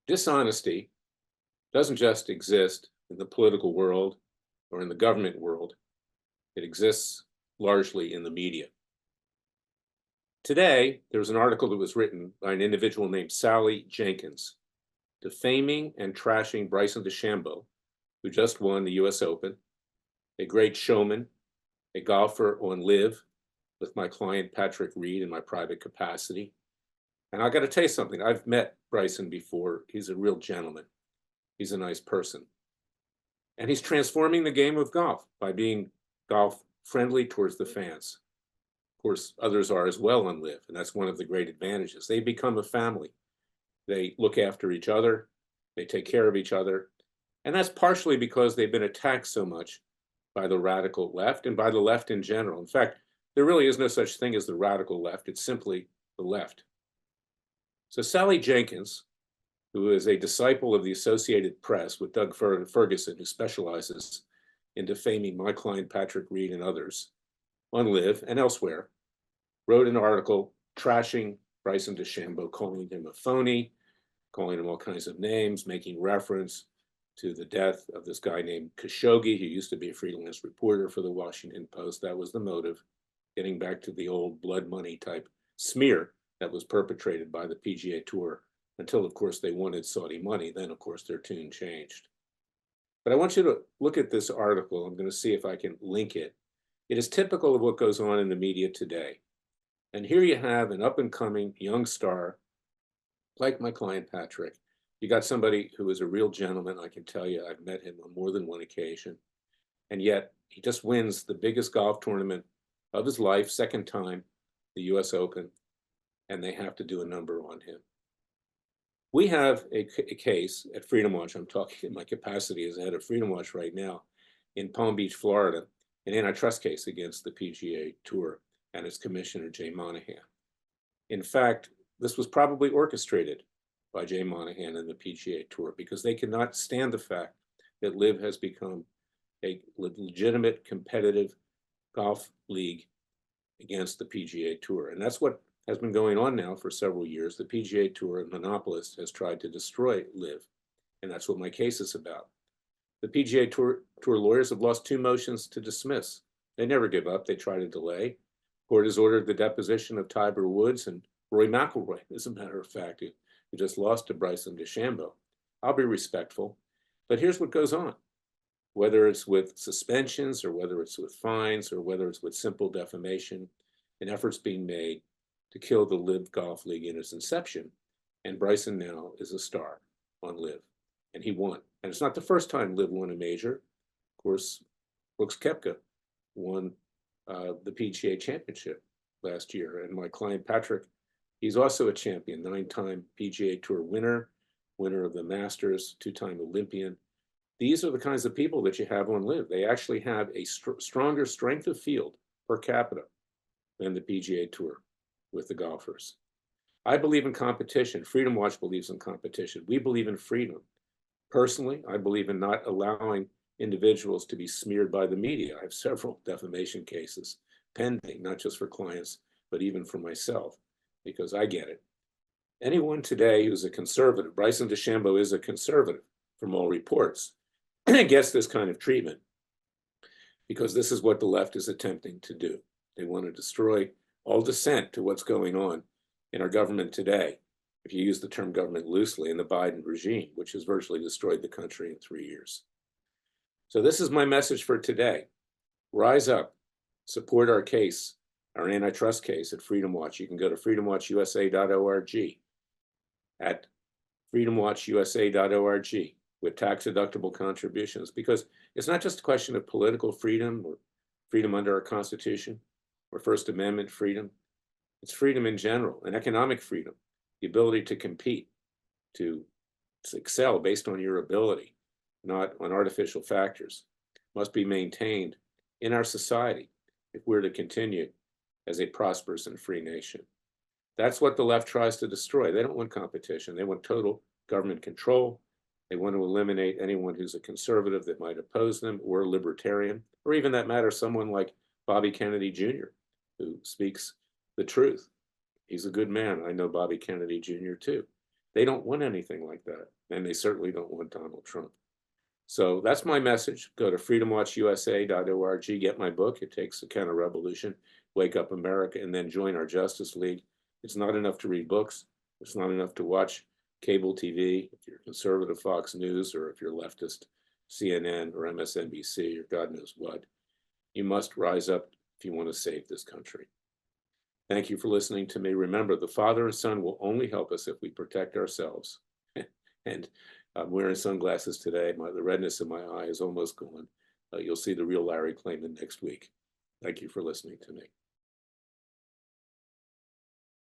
Dishonesty doesn't just exist in the political world or in the government world, it exists largely in the media. Today, there was an article that was written by an individual named Sally Jenkins, defaming and trashing Bryson DeChambeau, who just won the US Open, a great showman, a golfer on Live with my client Patrick Reed in my private capacity. And I got to tell you something, I've met Bryson before. He's a real gentleman. He's a nice person. And he's transforming the game of golf by being golf friendly towards the fans. Of course, others are as well on Live, and that's one of the great advantages. They become a family. They look after each other, they take care of each other, and that's partially because they've been attacked so much by the radical left and by the left in general. In fact, there really is no such thing as the radical left, it's simply the left. So Sally Jenkins, who is a disciple of the Associated Press with Doug Ferguson, who specializes in defaming my client Patrick Reed and others on Live and elsewhere, wrote an article trashing Bryson DeChambeau, calling him a phony, calling him all kinds of names, making reference to the death of this guy named Khashoggi, who used to be a freelance reporter for the Washington Post. That was the motive, getting back to the old blood money type smear that was perpetrated by the PGA Tour until, of course, they wanted Saudi money. Then, of course, their tune changed. But I want you to look at this article. I'm going to see if I can link it. It is typical of what goes on in the media today. And here you have an up-and-coming young star, like my client Patrick. You got somebody who is a real gentleman. I can tell you, I've met him on more than one occasion. And yet, he just wins the biggest golf tournament of his life, second time, the US Open, and they have to do a number on him. We have a case at Freedom Watch. I'm talking in my capacity as head of Freedom Watch right now in Palm Beach, Florida, an antitrust case against the PGA Tour and its commissioner, Jay Monahan. In fact, this was probably orchestrated by Jay Monahan and the PGA Tour because they cannot stand the fact that Live has become a legitimate competitive golf league against the PGA Tour. And that's what has been going on now for several years. The PGA Tour, a monopolist, has tried to destroy Live, and that's what my case is about. The PGA Tour lawyers have lost 2 motions to dismiss. They never give up. They try to delay. Court has ordered the deposition of Tiger Woods and Rory McIlroy, as a matter of fact, who just lost to Bryson DeChambeau. I'll be respectful, but here's what goes on. Whether it's with suspensions or whether it's with fines or whether it's with simple defamation, an effort's being made to kill the Live Golf League in its inception. And Bryson now is a star on Live, and he won. And it's not the first time Live won a major. Of course, Brooks Koepka won the PGA Championship last year. And my client Patrick, he's also a champion, 9-time PGA Tour winner, winner of the Masters, 2-time Olympian. These are the kinds of people that you have on Live. They actually have a stronger strength of field per capita than the PGA Tour with the golfers. I believe in competition. Freedom Watch believes in competition. We believe in freedom. Personally, I believe in not allowing individuals to be smeared by the media. I have several defamation cases pending, not just for clients, but even for myself, because I get it. Anyone today who's a conservative, Bryson DeChambeau is a conservative from all reports, gets this kind of treatment because this is what the left is attempting to do. They want to destroy all dissent to what's going on in our government today, if you use the term government loosely, in the Biden regime, which has virtually destroyed the country in 3 years. So this is my message for today. Rise up, support our case, our antitrust case at Freedom Watch. You can go to freedomwatchusa.org, at freedomwatchusa.org, with tax-deductible contributions, because it's not just a question of political freedom or freedom under our Constitution or First Amendment freedom. It's freedom in general and economic freedom, the ability to compete, to excel based on your ability, not on artificial factors, must be maintained in our society if we're to continue as a prosperous and free nation. That's what the left tries to destroy. They don't want competition. They want total government control. They want to eliminate anyone who's a conservative that might oppose them, or a libertarian, or even, that matter, someone like Bobby Kennedy Jr., who speaks the truth. He's a good man. I know Bobby Kennedy Jr. too. They don't want anything like that, and they certainly don't want Donald Trump. So that's my message. Go to freedomwatchusa.org, get my book. It takes a kind of revolution, Wake Up America, and then join our Justice League. It's not enough to read books. It's not enough to watch cable TV, if you're conservative Fox News, or if you're leftist CNN or MSNBC or God knows what. You must rise up if you want to save this country. Thank you for listening to me. Remember, the Father and Son will only help us if we protect ourselves. And I'm wearing sunglasses today. The redness in my eye is almost gone. You'll see the real Larry Klayman next week. Thank you for listening to me.